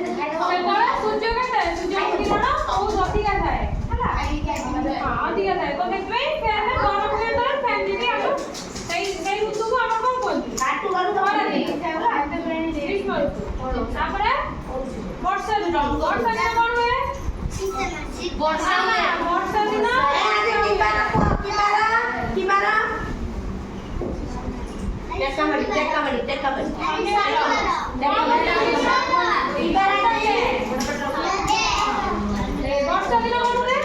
ସୂର୍ଯ୍ୟ କେତେ ସୂର୍ଯ୍ୟ କିରଣ ବହୁତ ଅଧିକା ଥାଏ ହେଲା ହଁ ଅଧିକା ଥାଏ ତ ସେଥିପାଇଁ ଫ୍ୟାନ୍ ଗରମ ହୁଏ ତ ଫ୍ୟାନ୍ ଯଦି ଆମେ ସେଇ ଋତୁକୁ ଆମେ କଣ କୁହନ୍ତି ଗ୍ରୀଷ୍ମ ଋତୁ ତାପରେ ବର୍ଷା ଋତୁ ବର୍ଷା ଦିନ କଣ ହୁଏ ବର୍ଷା ଦିନ ବର୍ଷା ଦିନ କଣ ହୁଏ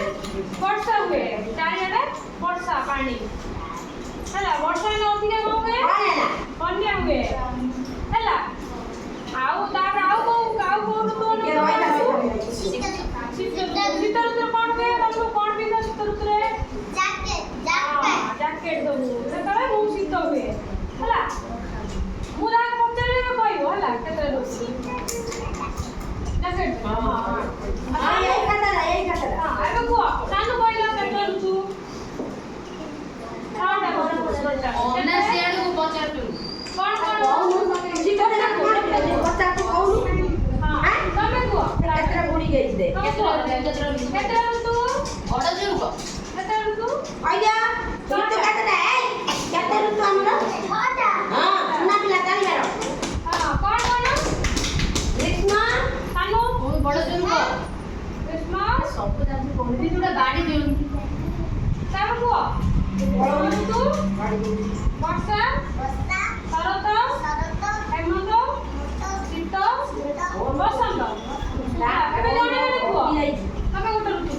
ବର୍ଷା ହୁଏ ଚାରିଆଡେ ବର୍ଷା ପାଣି ହେଲା ବର୍ଷା ଦିନ ଅଧିକା କଣ ହୁଏ ବନ୍ୟା ହୁଏ ହେଲା ଆଉ ତାପରେ ଆଉ କୋଉ ଋତୁ ଶୀତ ଋତୁରେ କଣ ହୁଏ ତମକୁ କଣ ପିନ୍ଧ ଶୀତ ଋତୁରେ ଜ୍ୟାକେଟ ସବୁ ସେତେବେଳେ ବହୁତ ଶୀତ ହୁଏ ହେଲା ମୁଁ ଯାହାକୁ ପଚାରିବି କହିବ ହେଲା କେତେ ଋତୁ ଜ୍ୟାକେଟ ଏବେ କୁହ ସାନୁ କହିଲ କେତେ ଋତୁ ବର୍ଷା ଶରତ ହେମନ୍ତ ଶୀତ ବସନ୍ତ ଏବେ ଜଣେ କୁହ ତମେ ଗୋଟେ ଋତୁ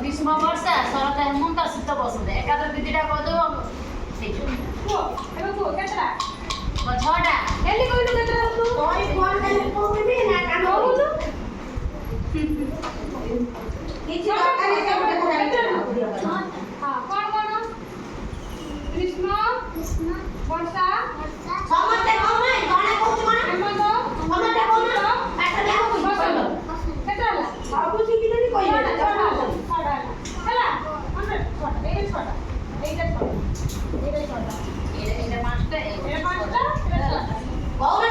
গ্রীষ্ম বর্ষা শরৎ হেমন্ত শীত বসন্ত একাদশ বিধিটা কদব ছটা এলি কইলু কেতে ঋতু ওই কোন কালে কইবি না কাম কইলু কিছু দরকার নেই হ্যাঁ কোন কোন গ্রীষ্ম বর্ষা সমস্তে কোন নাই কোনে কইছ কোন হেমন্ত সমস্তে কোন একটা দেখ বসন্ত কেতে হলা সবু শিখিলেনি কইল না ହେଲା এইটা 6টা এটা 5টা এটা 5টা কওনা